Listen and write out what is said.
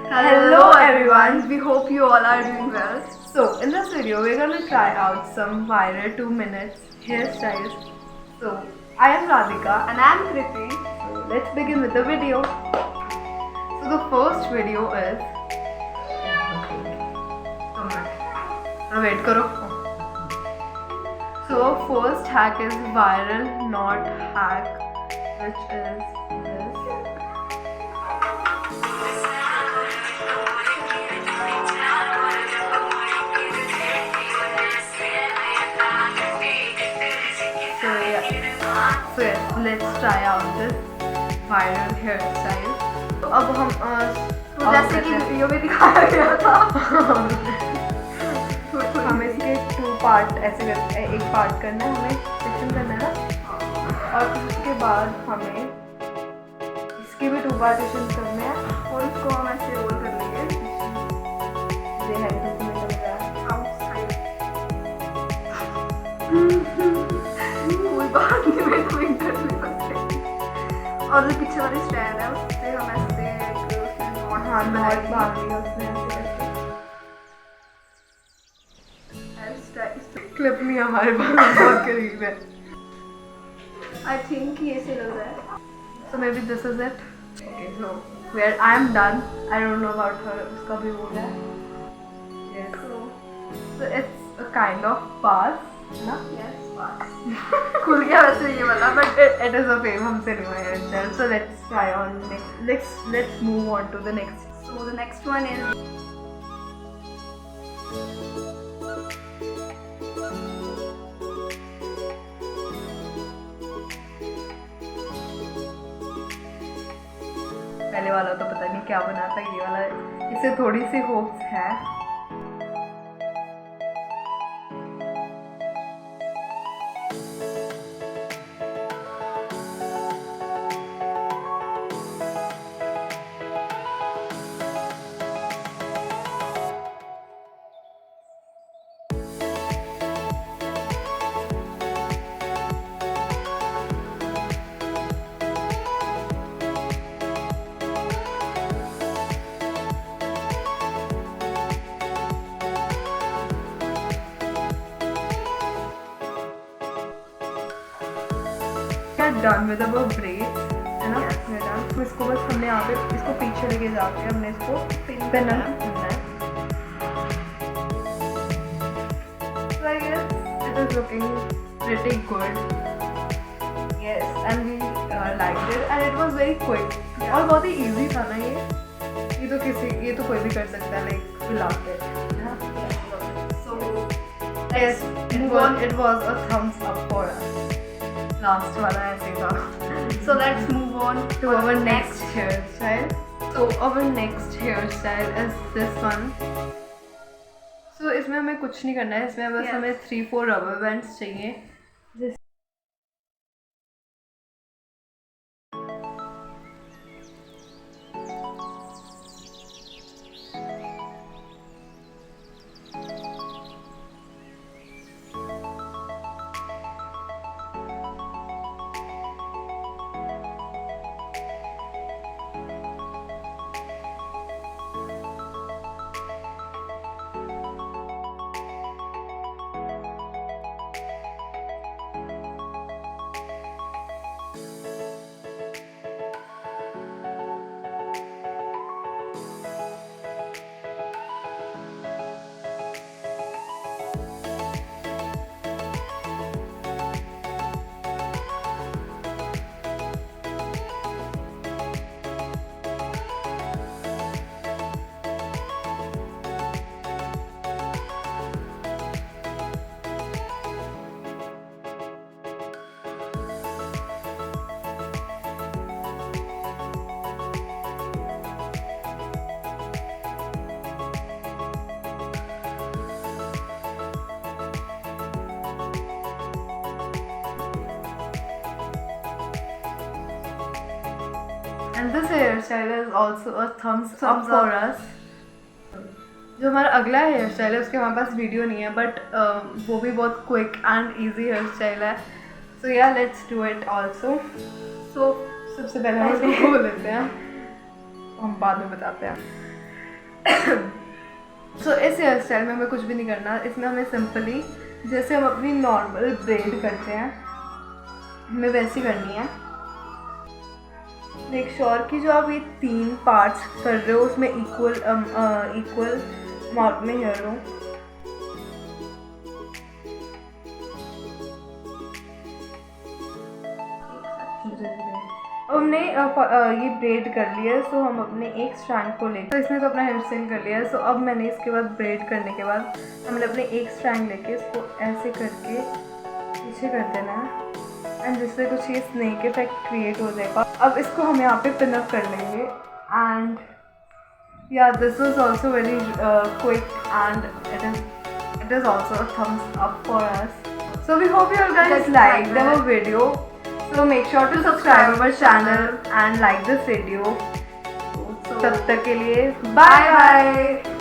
Hello everyone, we hope you all are doing well. So in this video we're going to try out some viral 2 minutes hairstyles. So I am Radhika And I'm Kriti. so let's begin with the video. So the first video is wait karo. So first hack is viral knot hack, which is this. So yes, let's try out this viral hairstyle. तो अब हम तो जैसे कि video में दिखाया गया था हम इसके 2 पार्ट ऐसे करते हैं, एक पार्ट करना है हमें, सेक्शन करना है ना, और उसके बाद हमें इसके भी 2 पार्टीशन करने हैं और उसको हम ऐसे रोल कर लेंगे। ये है तो तुम्हें लग रहा है कोई बात नहीं, मैं तो कर नहीं सकते। और जो पीछे वाली स्टैंड है उससे हम ऐसे हाँ नॉट बांध लिया उसने ऐसे करके। क्लिप नहीं हमारे पास बहुत करीब है। आई थिंक ये से लग रहा है। So maybe this is it. Okay, so where I am done. I don't know about her. उसका भी हो गया. Yes. So it's a kind of pass, ना? Yes, pass. खुल गया वैसे ये वाला, But it is a fame हमसे नहीं हुआ है. So let's try on next. Let's move on to the next. So the next one is पहले वाला तो पता नहीं क्या बना था, ये वाला इसे थोड़ी सी होप्स है. डन विद अवर ब्रेड्स है ना, we're done. तो इसको बस हमने यहाँ पे इसको पीछे लेके जाके हमने इसको पिन करना है. So I guess it is looking pretty good. Yes, and we liked it and it was very quick. और बहुत ही easy था ना ये तो कोई भी कर सकता है, like we loved it. so Yes, it was a thumbs up for us. Last वाला ऐसे था. So let's move on To our next hairstyle. So our next hairstyle is this one. So इसमें हमें कुछ नहीं करना है, इसमें बस Yes. हमें 3-4 rubber bands चाहिए. And this hairstyle is also a thumbs up for us. जो हमारा अगला हेयर स्टाइल है उसके हमारे पास वीडियो नहीं है, बट वो भी बहुत quick and easy hair style है. So yeah let's do it also. So सबसे पहले हम इसको धो लेते हैं, हम बाद में बताते हैं. सो इस हेयर स्टाइल में हमें कुछ भी नहीं करना, इसमें हमें सिंपली जैसे हम अपनी नॉर्मल ब्रेड करते हैं हमें वैसी करनी है। मेक श्योर कि जो आप ये 3 पार्ट्स कर रहे हो उसमें इक्वल अमाउंट में हेयर हो। हमने ये ब्रेड कर लिया है, सो हम अपने एक स्ट्रैंड को लेकर, तो इसने तो अपना हेयर स्टाइल कर लिया है। सो अब मैंने इसके बाद ब्रेड करने के बाद हमने अपने एक स्ट्रैंड लेके इसको ऐसे करके पीछे कर देना है एंड जिससे कुछ ये स्नेक इफेक्ट क्रिएट हो जाएगा। अब इसको हम यहाँ पे पिन अप कर लेंगे and yeah this was also very quick and it is also a thumbs up for us. So we hope you guys liked our video. So make sure to subscribe our channel and like this video. तब तक के लिए bye bye.